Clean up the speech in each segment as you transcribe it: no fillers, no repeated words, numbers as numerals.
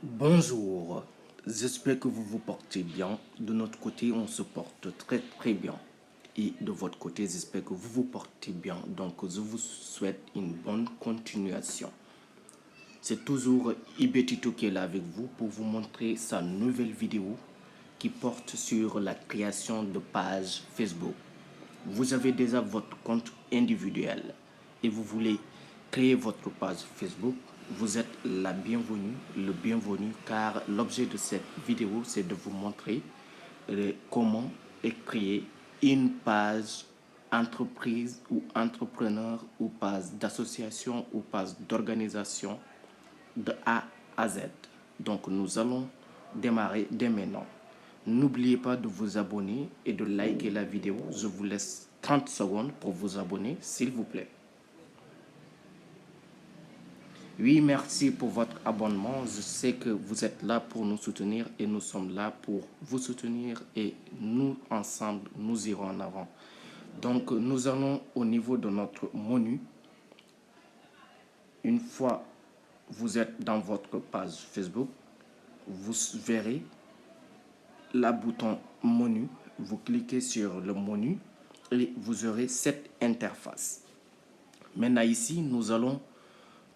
Bonjour, j'espère que vous vous portez bien. De notre côté, on se porte très bien. Et de votre côté, j'espère que vous vous portez bien. Donc, je vous souhaite une bonne continuation. C'est toujours Ibetito qui est là avec vous pour vous montrer sa nouvelle vidéo qui porte sur la création de pages Facebook. Vous avez déjà votre compte individuel et vous voulez créer votre page Facebook, vous êtes la bienvenue, le bienvenu, car l'objet de cette vidéo, c'est de vous montrer comment créer une page entreprise ou entrepreneur ou page d'association ou page d'organisation de A à Z. Donc nous allons démarrer dès maintenant. N'oubliez pas de vous abonner et de liker la vidéo. Je vous laisse 30 secondes pour vous abonner, s'il vous plaît. Oui, merci pour votre abonnement. Je sais que vous êtes là pour nous soutenir et nous sommes là pour vous soutenir et nous, ensemble, nous irons en avant. Donc, nous allons au niveau de notre menu. Une fois vous êtes dans votre page Facebook, vous verrez le bouton menu. Vous cliquez sur le menu et vous aurez cette interface. Maintenant ici, nous allons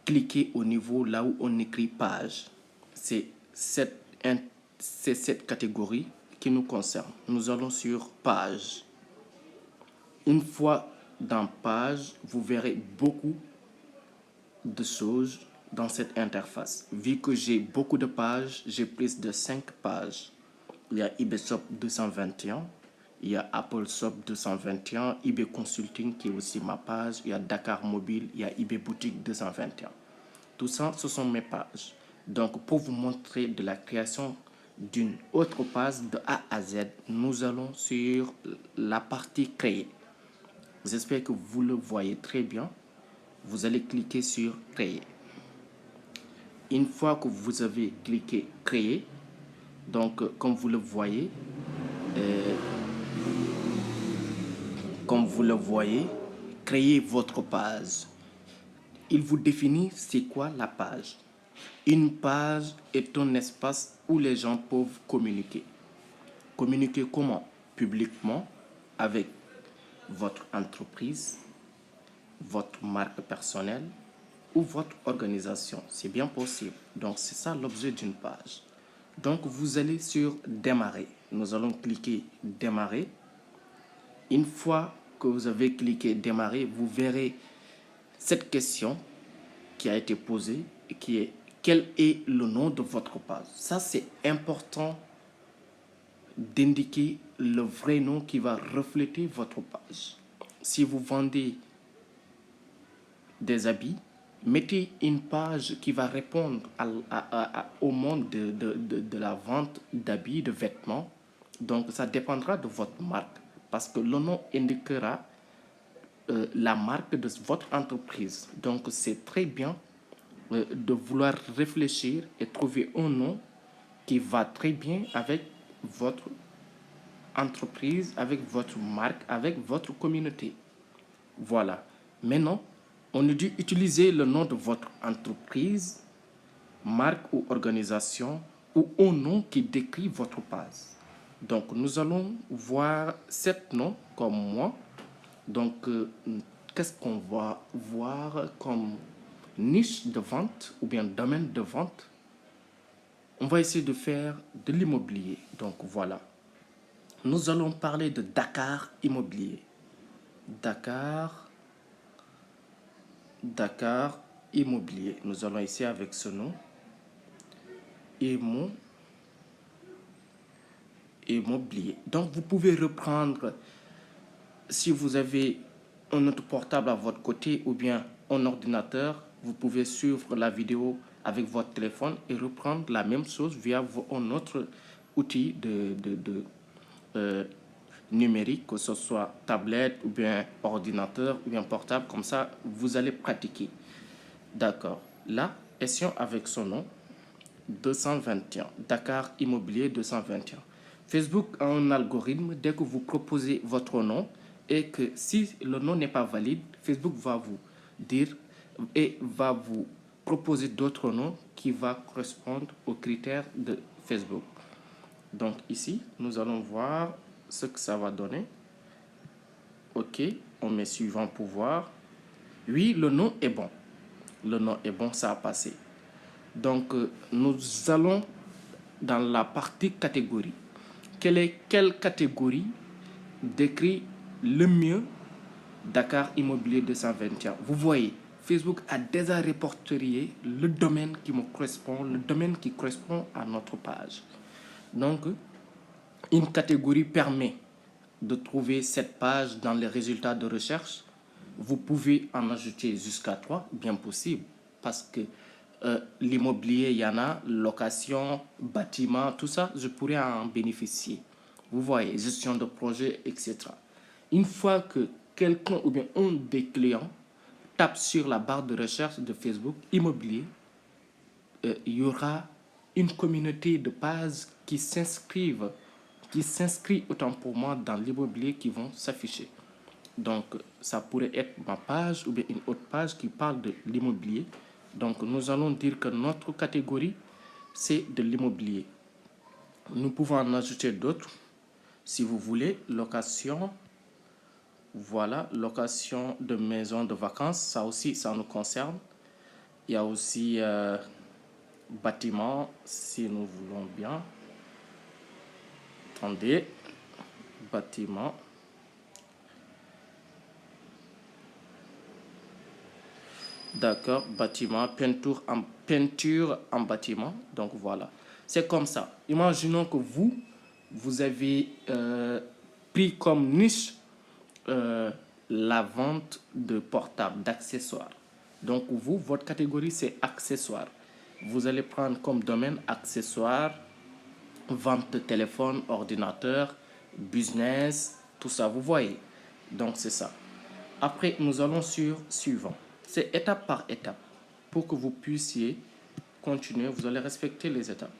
cliquer au niveau là où on écrit page. C'est cette catégorie qui nous concerne. Nous allons sur page. Une fois dans page, vous verrez beaucoup de choses dans cette interface. Vu que j'ai beaucoup de pages, j'ai plus de 5 pages. Il y a eBayShop 221, il y a AppleShop 221, eBay Consulting qui est aussi ma page, il y a Dakar Mobile, il y a eBay Boutique 221. Tout ça, ce sont mes pages. Donc, pour vous montrer de la création d'une autre page de A à Z, nous allons sur la partie créer. J'espère que vous le voyez très bien. Vous allez cliquer sur créer. Une fois que vous avez cliqué créer, donc comme vous le voyez, créez votre page. Il vous définit c'est quoi la page. Une page est un espace où les gens peuvent communiquer. Communiquer comment? Publiquement, avec votre entreprise, votre marque personnelle ou votre organisation. C'est bien possible. Donc, c'est ça l'objet d'une page. Donc, vous allez sur démarrer. Nous allons cliquer démarrer. Une fois que vous avez cliqué démarrer, vous verrez cette question qui a été posée et qui est quel est le nom de votre page. Ça, c'est important d'indiquer le vrai nom qui va refléter votre page. Si vous vendez des habits, mettez une page qui va répondre au monde de la vente d'habits, de vêtements. Donc, ça dépendra de votre marque parce que le nom indiquera la marque de votre entreprise. Donc, c'est très bien de vouloir réfléchir et trouver un nom qui va très bien avec votre entreprise, avec votre marque, avec votre communauté. Voilà. Maintenant, on dit utiliser le nom de votre entreprise, marque ou organisation ou un nom qui décrit votre page. Donc, nous allons voir 7 noms comme moi. Donc, qu'est-ce qu'on va voir comme niche de vente ou bien domaine de vente? On va essayer de faire de l'immobilier. Donc, voilà. Nous allons parler de Dakar Immobilier. Dakar Immobilier. Nous allons ici avec ce nom. Immobilier. Donc, vous pouvez reprendre si vous avez un autre portable à votre côté ou bien un ordinateur, vous pouvez suivre la vidéo avec votre téléphone et reprendre la même chose via un autre outil numérique, que ce soit tablette ou bien ordinateur ou bien portable. Comme ça, vous allez pratiquer. D'accord. Là, essayons avec son nom. 221. Dakar Immobilier 221. Facebook a un algorithme. Dès que vous proposez votre nom et que si le nom n'est pas valide, Facebook va vous dire et va vous proposer d'autres noms qui vont correspondre aux critères de Facebook. Donc ici, nous allons voir ce que ça va donner. OK, on met suivant pour voir. Oui, le nom est bon. Le nom est bon, ça a passé. Donc, nous allons dans la partie catégorie. Quelle catégorie décrit le mieux Dakar Immobilier 221? Vous voyez, Facebook a déjà répertorié le domaine qui me correspond, le domaine qui correspond à notre page. Donc, une catégorie permet de trouver cette page dans les résultats de recherche. Vous pouvez en ajouter jusqu'à 3, bien possible, parce que l'immobilier, il y en a, location, bâtiment, tout ça, je pourrais en bénéficier. Vous voyez, gestion de projet, etc. Une fois que quelqu'un ou bien un des clients tape sur la barre de recherche de Facebook immobilier, il y aura une communauté de pages qui s'inscrit autant pour moi dans l'immobilier qui vont s'afficher. Donc, ça pourrait être ma page ou bien une autre page qui parle de l'immobilier. Donc, nous allons dire que notre catégorie, c'est de l'immobilier. Nous pouvons en ajouter d'autres. Si vous voulez, location, voilà, location de maison de vacances, ça aussi, ça nous concerne. Il y a aussi bâtiment, si nous voulons bien. Attendez, bâtiment. D'accord, bâtiment, peinture en bâtiment. Donc voilà, c'est comme ça. Imaginons que vous avez pris comme niche la vente de portables, d'accessoires. Donc vous, votre catégorie, c'est accessoires. Vous allez prendre comme domaine accessoires, vente de téléphone, ordinateur, business, tout ça, vous voyez. Donc c'est ça. Après, nous allons sur suivant. C'est étape par étape. Pour que vous puissiez continuer, vous allez respecter les étapes.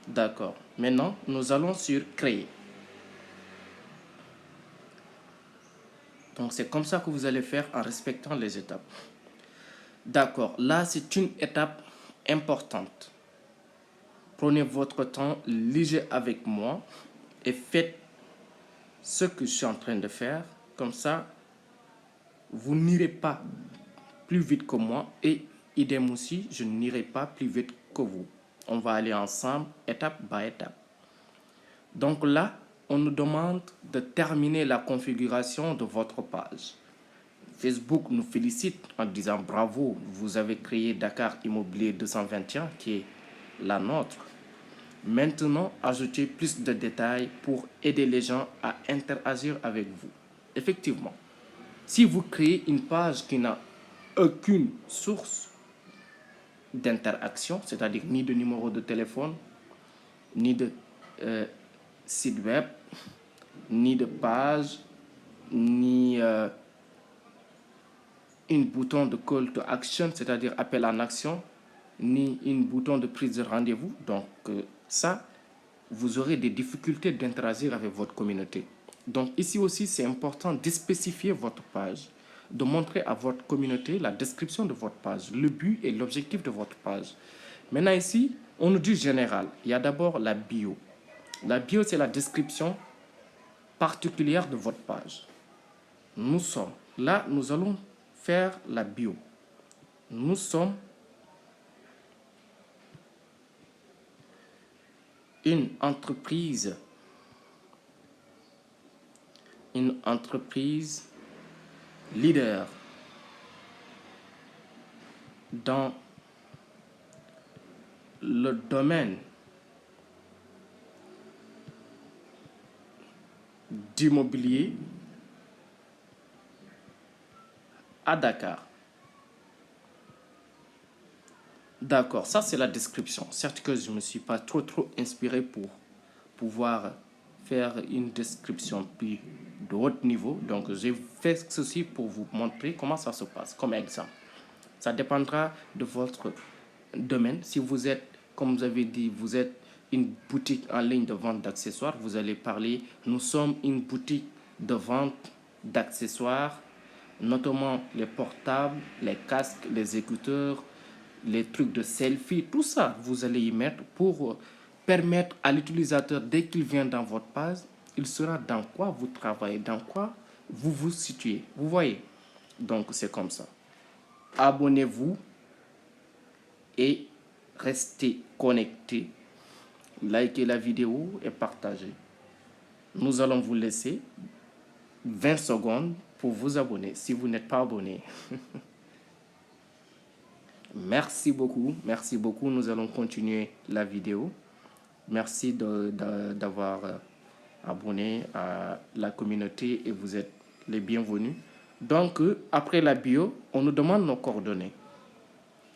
D'accord. Maintenant, nous allons sur créer. Donc, c'est comme ça que vous allez faire en respectant les étapes. D'accord. Là, c'est une étape importante. Prenez votre temps, lisez avec moi et faites ce que je suis en train de faire. Comme ça, vous n'irez pas plus vite que moi et idem aussi, je n'irai pas plus vite que vous. On va aller ensemble, étape par étape. Donc là, on nous demande de terminer la configuration de votre page. Facebook nous félicite en disant bravo, vous avez créé Dakar Immobilier 221 qui est la nôtre. Maintenant, ajoutez plus de détails pour aider les gens à interagir avec vous. Effectivement, si vous créez une page qui n'a aucune source d'interaction, c'est-à-dire ni de numéro de téléphone, ni de site web, ni de page, ni un bouton de call to action, c'est-à-dire appel en action, ni un bouton de prise de rendez-vous. Donc ça, vous aurez des difficultés d'interagir avec votre communauté. Donc ici aussi, c'est important de spécifier votre page, de montrer à votre communauté la description de votre page, le but et l'objectif de votre page. Maintenant ici, on nous dit général. Il y a d'abord la bio. La bio, c'est la description particulière de votre page. Nous sommes, là, nous allons faire la bio. Nous sommes une entreprise leader dans le domaine d'immobilier à Dakar. D'accord, ça c'est la description. Certes que je ne me suis pas trop inspiré pour pouvoir faire une description plus de haut niveau. Donc j'ai fait ceci pour vous montrer comment ça se passe, comme exemple. Ça dépendra de votre domaine. Si vous êtes, comme vous avez dit, vous êtes une boutique en ligne de vente d'accessoires, vous allez parler, nous sommes une boutique de vente d'accessoires, notamment les portables, les casques, les écouteurs, les trucs de selfie, tout ça, vous allez y mettre pour permettre à l'utilisateur, dès qu'il vient dans votre page, il saura dans quoi vous travaillez, dans quoi vous vous situez. Vous voyez? Donc, c'est comme ça. Abonnez-vous et restez connectés. Likez la vidéo et partagez. Nous allons vous laisser 20 secondes pour vous abonner si vous n'êtes pas abonné. Merci beaucoup. Merci beaucoup. Nous allons continuer la vidéo. Merci d'avoir abonné à la communauté et vous êtes les bienvenus. Donc, après la bio, on nous demande nos coordonnées.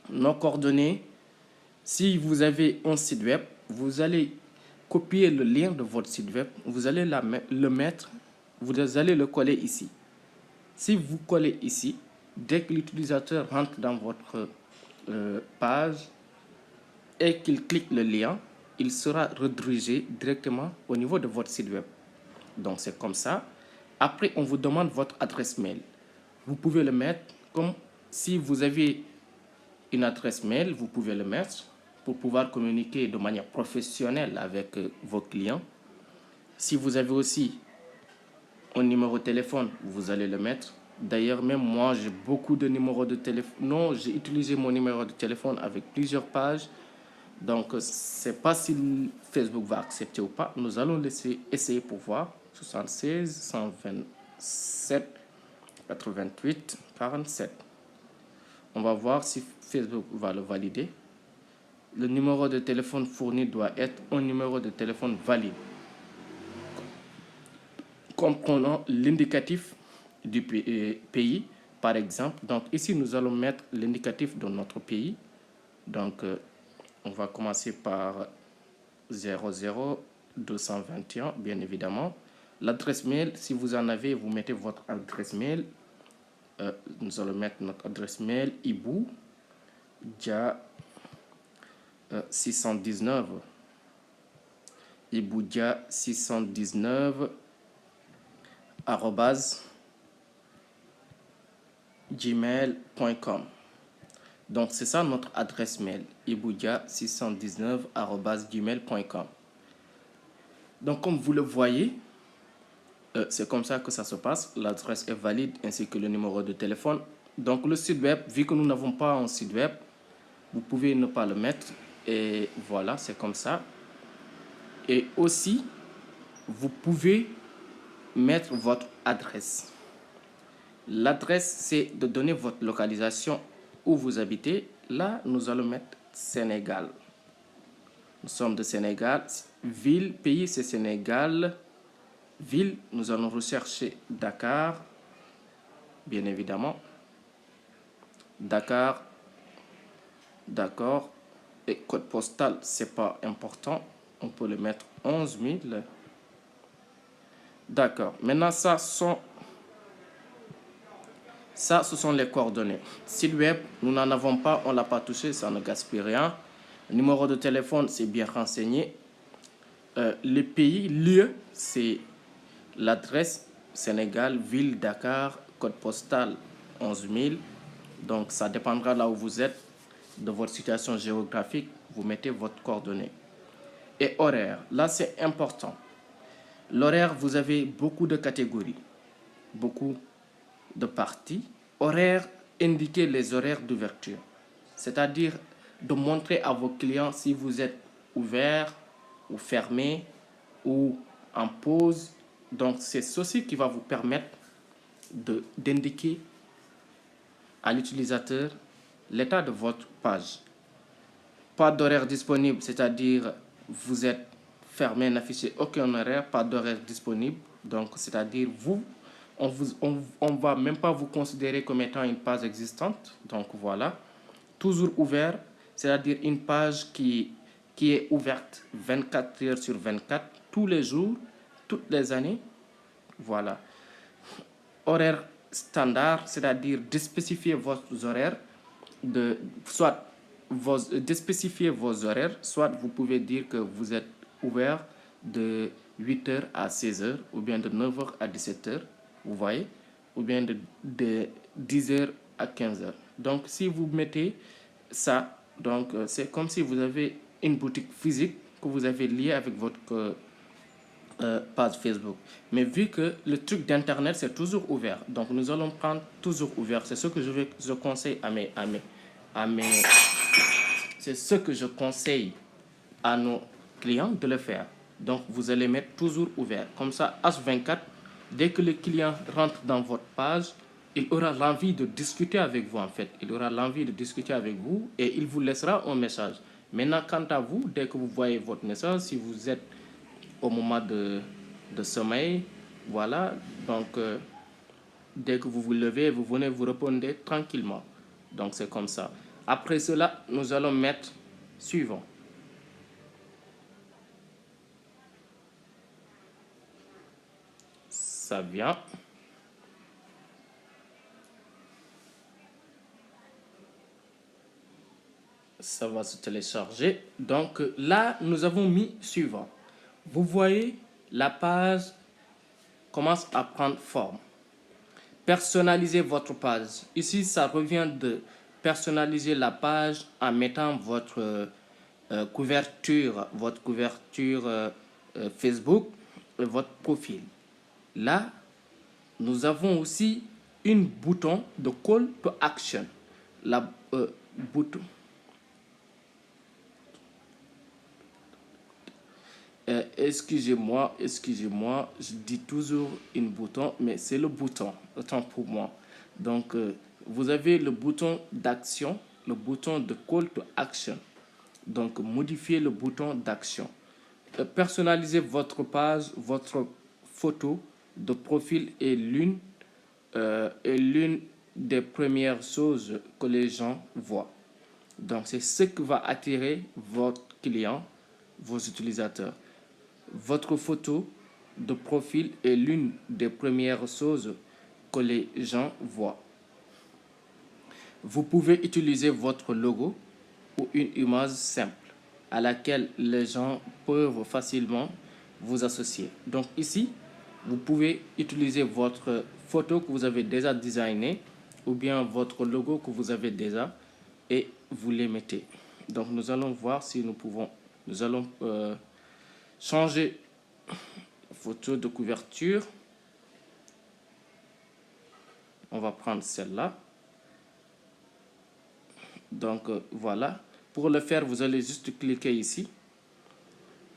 Nos coordonnées, si vous avez un site web, vous allez copier le lien de votre site web, vous allez le mettre, vous allez le coller ici. Si vous collez ici, dès que l'utilisateur rentre dans votre page et qu'il clique le lien, il sera redirigé directement au niveau de votre site web. Donc, c'est comme ça. Après, on vous demande votre adresse mail. Vous pouvez le mettre comme si vous avez une adresse mail, vous pouvez le mettre pour pouvoir communiquer de manière professionnelle avec vos clients. Si vous avez aussi un numéro de téléphone, vous allez le mettre. D'ailleurs, même moi, j'ai beaucoup de numéros de téléphone. Non, j'ai utilisé mon numéro de téléphone avec plusieurs pages. Donc, c'est pas si Facebook va accepter ou pas. Nous allons essayer pour voir. 76 127 88 47. On va voir si Facebook va le valider. Le numéro de téléphone fourni doit être un numéro de téléphone valide, comprenant l'indicatif du pays, par exemple. Donc, ici, nous allons mettre l'indicatif de notre pays. Donc, on va commencer par 00221, bien évidemment. L'adresse mail, si vous en avez, vous mettez votre adresse mail. Nous allons mettre notre adresse mail iboudia 619 iboudia 619 @gmail.com. Donc, c'est ça notre adresse mail, iboudia619 @gmail.com. Donc, comme vous le voyez, c'est comme ça que ça se passe. L'adresse est valide ainsi que le numéro de téléphone. Donc, le site web, vu que nous n'avons pas un site web, vous pouvez ne pas le mettre. Et voilà, c'est comme ça. Et aussi, vous pouvez mettre votre adresse. L'adresse, c'est de donner votre localisation où vous habitez. Là, nous allons mettre Sénégal. Nous sommes de Sénégal. Ville, pays, c'est Sénégal. Ville, nous allons rechercher Dakar, bien évidemment. Dakar, d'accord. Et code postal, c'est pas important. On peut le mettre 11 000. D'accord. Maintenant, ce sont les coordonnées. Site web, nous n'en avons pas, on ne l'a pas touché, ça ne gaspille rien. Numéro de téléphone, c'est bien renseigné. Le pays, lieu, c'est l'adresse Sénégal, ville, Dakar, code postal 11 000. Donc, ça dépendra là où vous êtes, de votre situation géographique. Vous mettez votre coordonnée. Et horaire, là, c'est important. L'horaire, vous avez beaucoup de catégories, beaucoup de parties. Horaire, indiquez les horaires d'ouverture. C'est-à-dire de montrer à vos clients si vous êtes ouvert ou fermé ou en pause. Donc, c'est ceci qui va vous permettre d'indiquer à l'utilisateur l'état de votre page. Pas d'horaire disponible, c'est-à-dire vous êtes fermé, n'affichez aucun horaire, pas d'horaire disponible. Donc, c'est-à-dire on va même pas vous considérer comme étant une page existante. Donc, voilà. Toujours ouvert, c'est-à-dire une page qui est ouverte 24 heures sur 24, tous les jours, toutes les années. Voilà. Horaire standard, c'est-à-dire de spécifier vos horaires, soit de spécifier vos horaires. Soit vous pouvez dire que vous êtes ouvert de 8h à 16h, ou bien de 9h à 17h, vous voyez, ou bien de 10h à 15h. Donc, si vous mettez ça, donc c'est comme si vous avez une boutique physique que vous avez liée avec votre page Facebook. Mais vu que le truc d'Internet, c'est toujours ouvert, donc nous allons prendre toujours ouvert. C'est ce que je conseille c'est ce que je conseille à nos clients de le faire. Donc, vous allez mettre toujours ouvert. Comme ça, H24, dès que le client rentre dans votre page, il aura l'envie de discuter avec vous, en fait. Il aura l'envie de discuter avec vous et il vous laissera un message. Maintenant, quant à vous, dès que vous voyez votre message, si vous êtes au moment de sommeil, voilà, donc dès que vous vous levez, vous venez vous répondre tranquillement. Donc, c'est comme ça. Après cela, nous allons mettre suivant. Ça vient. Ça va se télécharger. Donc là, nous avons mis suivant. Vous voyez, la page commence à prendre forme. Personnalisez votre page. Ici, ça revient de personnaliser la page en mettant votre couverture Facebook et votre profil. Là, nous avons aussi un bouton de call to action. La bouton. Excusez-moi, je dis toujours un bouton, mais c'est le bouton, autant pour moi. Donc, vous avez le bouton d'action, le bouton de call to action. Donc, modifiez le bouton d'action. Personnalisez votre page, votre photo de profil est l'une des premières choses que les gens voient. Donc, c'est ce qui va attirer votre client, vos utilisateurs. Votre photo de profil est l'une des premières choses que les gens voient. Vous pouvez utiliser votre logo ou une image simple à laquelle les gens peuvent facilement vous associer. Donc ici, vous pouvez utiliser votre photo que vous avez déjà designée ou bien votre logo que vous avez déjà et vous les mettez. Donc nous allons voir si nous allons changer photo de couverture. On va prendre celle-là. Donc voilà. Pour le faire, vous allez juste cliquer ici.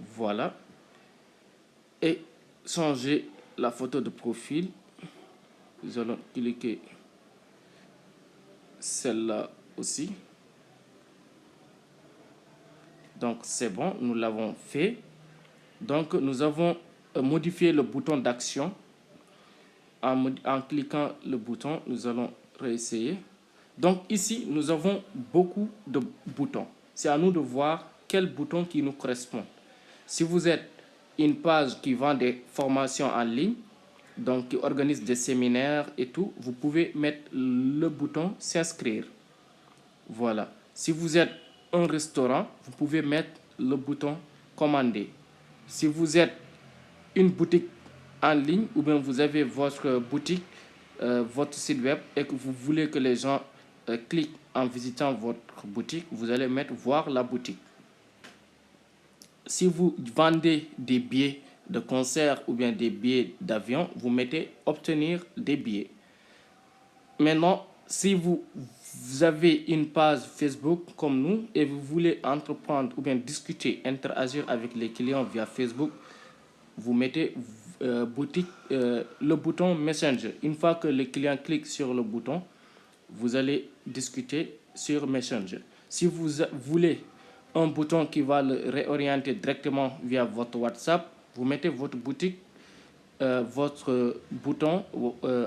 Voilà. Et changer la photo de profil. Nous allons cliquer celle-là aussi. Donc c'est bon, nous l'avons fait. Donc nous avons modifié le bouton d'action. En cliquant le bouton, nous allons réessayer. Donc ici, nous avons beaucoup de boutons. C'est à nous de voir quel bouton qui nous correspond. Si vous êtes une page qui vend des formations en ligne, donc qui organise des séminaires et tout, vous pouvez mettre le bouton s'inscrire. Voilà. Si vous êtes un restaurant, vous pouvez mettre le bouton commander. Si vous êtes une boutique en ligne ou bien vous avez votre boutique, votre site web et que vous voulez que les gens cliquent en visitant votre boutique, vous allez mettre voir la boutique. Si vous vendez des billets de concert ou bien des billets d'avion, vous mettez obtenir des billets. Maintenant, si vous avez une page Facebook comme nous et vous voulez entreprendre ou bien discuter, interagir avec les clients via Facebook, vous mettez le bouton Messenger. Une fois que le client clique sur le bouton, vous allez discuter sur Messenger. Si vous voulez un bouton qui va le réorienter directement via votre WhatsApp, vous mettez votre bouton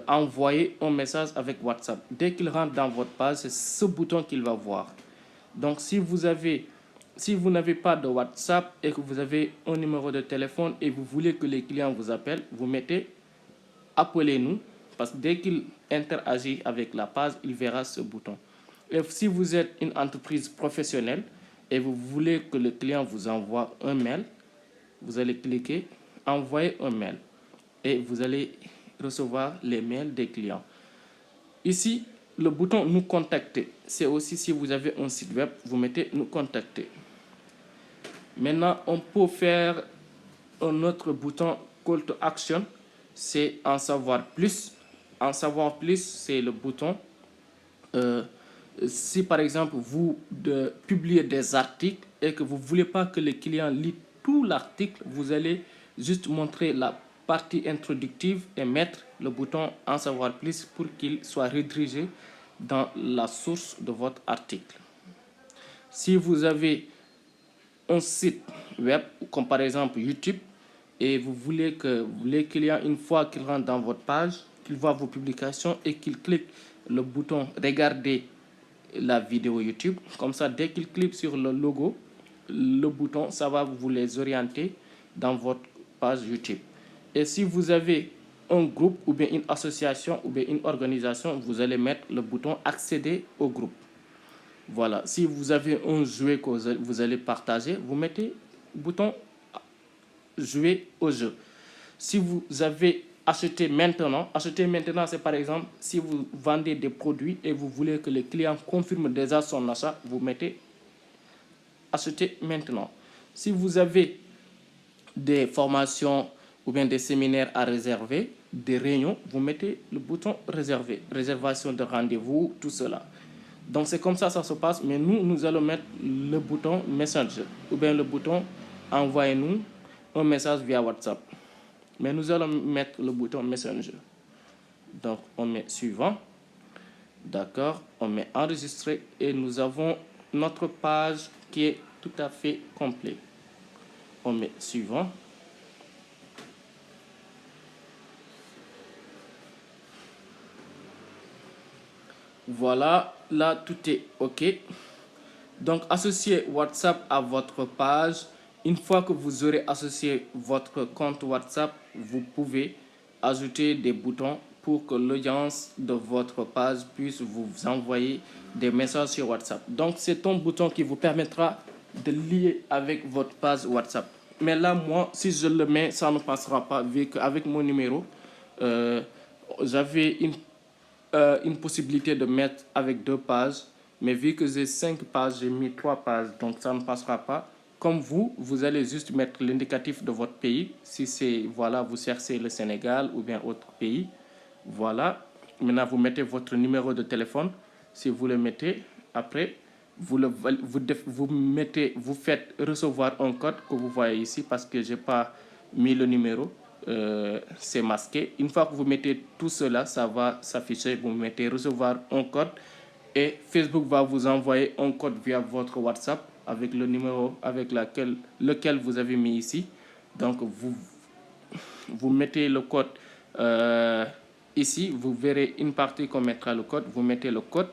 envoyer un message avec WhatsApp. Dès qu'il rentre dans votre page, c'est ce bouton qu'il va voir. Donc si vous n'avez pas de WhatsApp et que vous avez un numéro de téléphone et vous voulez que les clients vous appellent, vous mettez appelez-nous parce que dès qu'il interagit avec la page, il verra ce bouton. Et si vous êtes une entreprise professionnelle et vous voulez que le client vous envoie un mail, vous allez cliquer envoyer un mail et vous allez recevoir les mails des clients. Ici, le bouton nous contacter, c'est aussi si vous avez un site web, vous mettez nous contacter. Maintenant, on peut faire un autre bouton call to action, c'est en savoir plus. En savoir plus, c'est le bouton si par exemple vous publiez des articles et que vous ne voulez pas que le client lit tout l'article, vous allez juste montrer la partie introductive et mettre le bouton en savoir plus pour qu'il soit redirigé dans la source de votre article. Si vous avez un site web comme par exemple YouTube et vous voulez que les clients, une fois qu'ils rentrent dans votre page, qu'ils voient vos publications et qu'ils cliquent le bouton regarder la vidéo YouTube, comme ça dès qu'ils cliquent sur le logo, le bouton, ça va vous les orienter dans votre page YouTube. Et si vous avez un groupe ou bien une association ou bien une organisation, vous allez mettre le bouton accéder au groupe. Voilà, si vous avez un jouet que vous allez partager, vous mettez le bouton jouer au jeu. Si vous avez acheté maintenant, c'est par exemple si vous vendez des produits et vous voulez que le client confirme déjà son achat, vous mettez acheter maintenant. Si vous avez des formations ou bien des séminaires à réserver, des réunions, vous mettez le bouton réserver, réservation de rendez-vous, tout cela. Donc c'est comme ça se passe, mais nous allons mettre le bouton Messenger ou bien le bouton envoyez-nous un message via WhatsApp. Mais nous allons mettre le bouton Messenger. Donc on met suivant. D'accord, on met enregistrer et nous avons notre page qui est tout à fait complète. On met suivant. Voilà, là tout est OK. Donc associez WhatsApp à votre page. Une fois que vous aurez associé votre compte WhatsApp, vous pouvez ajouter des boutons pour que l'audience de votre page puisse vous envoyer des messages sur WhatsApp. Donc c'est un bouton qui vous permettra de lier avec votre page WhatsApp. Mais là, moi, si je le mets, ça ne passera pas vu qu'avec mon numéro, j'avais une possibilité de mettre avec 2 pages. Mais vu que j'ai 5 pages, j'ai mis 3 pages, donc ça ne passera pas. Comme vous allez juste mettre l'indicatif de votre pays. Si c'est, voilà, vous cherchez le Sénégal ou bien autre pays. Voilà. Maintenant, vous mettez votre numéro de téléphone. Si vous le mettez, après, vous faites recevoir un code que vous voyez ici parce que je n'ai pas mis le numéro. C'est masqué. Une fois que vous mettez tout cela, ça va s'afficher. Vous mettez recevoir un code et Facebook va vous envoyer un code via votre WhatsApp avec le numéro avec lequel vous avez mis ici. Donc vous mettez le code ici, vous verrez une partie qu'on mettra le code, vous mettez le code,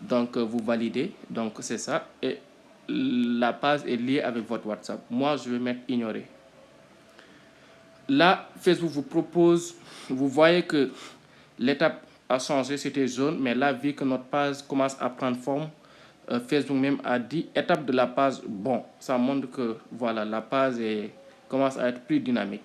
donc vous validez, donc c'est ça, et la page est liée avec votre WhatsApp. Moi je vais mettre ignorer. Là Facebook vous propose, vous voyez que l'étape a changé, c'était jaune, mais là vu que notre page commence à prendre forme, Facebook même a dit étape de la page, bon, ça montre que voilà, la page commence à être plus dynamique.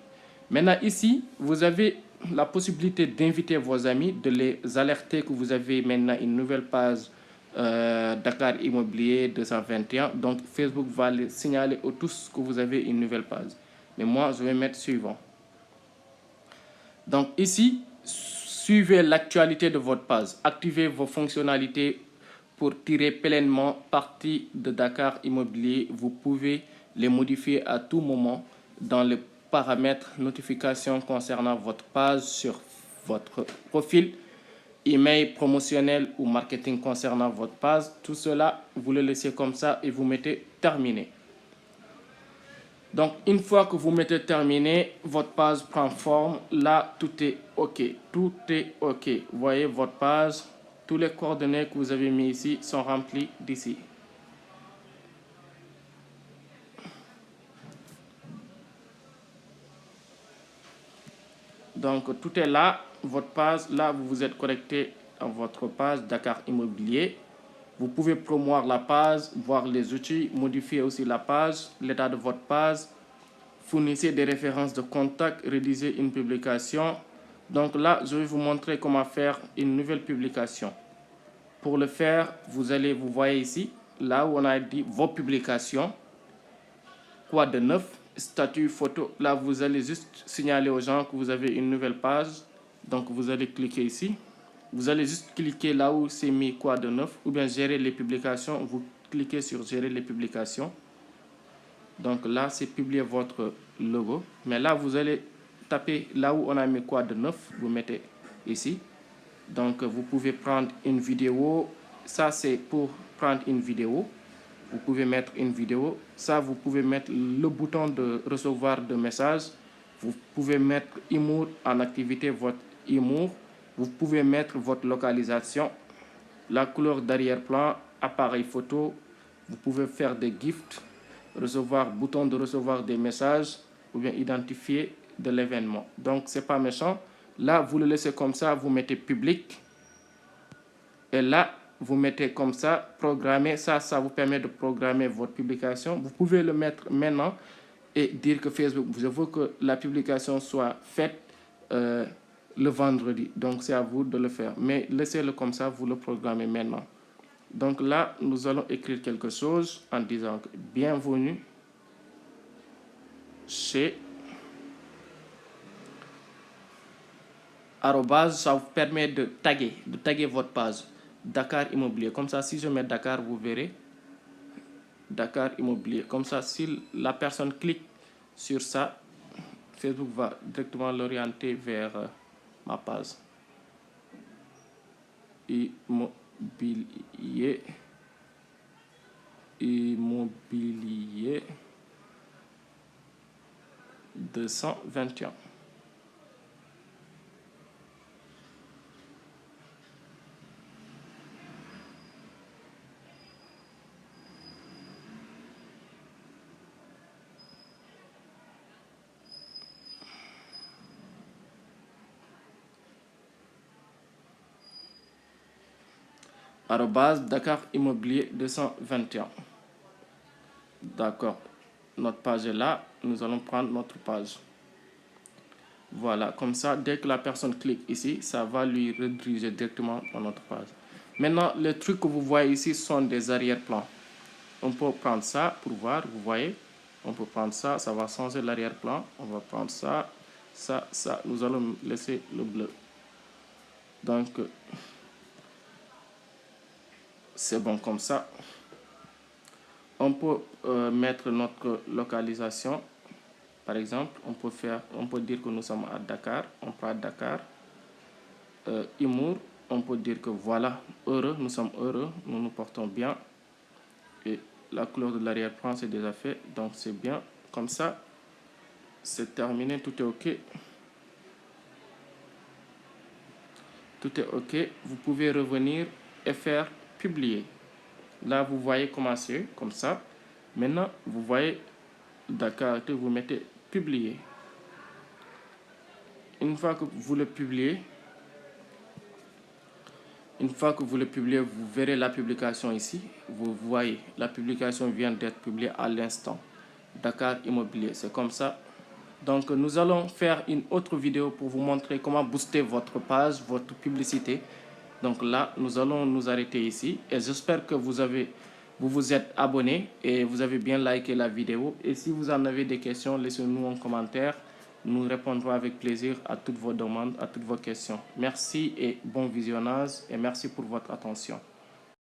Maintenant ici, vous avez la possibilité d'inviter vos amis, de les alerter que vous avez maintenant une nouvelle page Dakar Immobilier 221. Donc Facebook va les signaler à tous que vous avez une nouvelle page. Mais moi, je vais mettre suivant. Donc ici, suivez l'actualité de votre page. Activez vos fonctionnalités pour tirer pleinement parti de Dakar Immobilier. Vous pouvez les modifier à tout moment dans les paramètres notifications concernant votre page sur votre profil, email promotionnel ou marketing concernant votre page. Tout cela, vous le laissez comme ça et vous mettez terminé. Donc, une fois que vous mettez terminé, votre page prend forme. Là, tout est OK. Tout est OK. Vous voyez votre page. Tous les coordonnées que vous avez mis ici sont remplies d'ici. Donc, tout est là. Votre page, là, vous vous êtes connecté à votre page Dakar Immobilier. Vous pouvez promouvoir la page, voir les outils, modifier aussi la page, l'état de votre page. Fournissez des références de contact, rédiger une publication. Donc là, je vais vous montrer comment faire une nouvelle publication. Pour le faire, vous voyez ici, là où on a dit vos publications. Quoi de neuf? Statut, photo. Là, vous allez juste signaler aux gens que vous avez une nouvelle page. Donc, vous allez cliquer ici. Vous allez juste cliquer là où c'est mis quoi de neuf. Ou bien gérer les publications. Vous cliquez sur gérer les publications. Donc là, c'est publier votre logo. Mais là, vous allez taper là où on a mis quoi de neuf. Vous mettez ici. Donc, vous pouvez prendre une vidéo. Ça, c'est pour prendre une vidéo. Vous pouvez mettre une vidéo. Ça, vous pouvez mettre le bouton de recevoir de messages. Vous pouvez mettre humour en activité, votre humour. Vous pouvez mettre votre localisation, la couleur d'arrière-plan, appareil photo. Vous pouvez faire des gifts, recevoir, bouton de recevoir des messages ou bien identifier de l'événement. Donc, c'est pas méchant. Là, vous le laissez comme ça, vous mettez public. Et là, vous mettez comme ça, programmer. Ça vous permet de programmer votre publication. Vous pouvez le mettre maintenant et dire que Facebook, je veux que la publication soit faite le vendredi. Donc, c'est à vous de le faire. Mais laissez-le comme ça, vous le programmez maintenant. Donc là, nous allons écrire quelque chose en disant que bienvenue chez arrobase. Ça vous permet de taguer votre page. Dakar Immobilier. Comme ça, si je mets Dakar, vous verrez Dakar Immobilier. Comme ça, si la personne clique sur ça, Facebook va directement l'orienter vers ma page. Immobilier 221. Arrobase Dakar Immobilier 221. D'accord. Notre page est là. Nous allons prendre notre page. Voilà. Comme ça, dès que la personne clique ici, ça va lui rediriger directement dans notre page. Maintenant, les trucs que vous voyez ici sont des arrière-plans. On peut prendre ça pour voir. Vous voyez, on peut prendre ça. Ça va changer l'arrière-plan. On va prendre ça, ça, ça. Nous allons laisser le bleu. Donc, c'est bon comme ça. On peut mettre notre localisation. Par exemple, on peut dire que nous sommes à Dakar. On prend Dakar. Humour, on peut dire que voilà, heureux, nous sommes heureux, nous nous portons bien. Et la couleur de l'arrière-plan, c'est déjà fait. Donc, c'est bien. Comme ça, c'est terminé. Tout est OK. Tout est OK. Vous pouvez revenir et faire publier. Là, vous voyez comment c'est, comme ça. Maintenant, vous voyez Dakar, vous mettez publier. Une fois que vous le publiez, vous verrez la publication ici. Vous voyez, la publication vient d'être publiée à l'instant. Dakar Immobilier, c'est comme ça. Donc, nous allons faire une autre vidéo pour vous montrer comment booster votre page, votre publicité. Donc là, nous allons nous arrêter ici. Et j'espère que vous vous êtes abonné et vous avez bien liké la vidéo. Et si vous en avez des questions, laissez-nous en commentaire. Nous répondrons avec plaisir à toutes vos demandes, à toutes vos questions. Merci et bon visionnage et merci pour votre attention.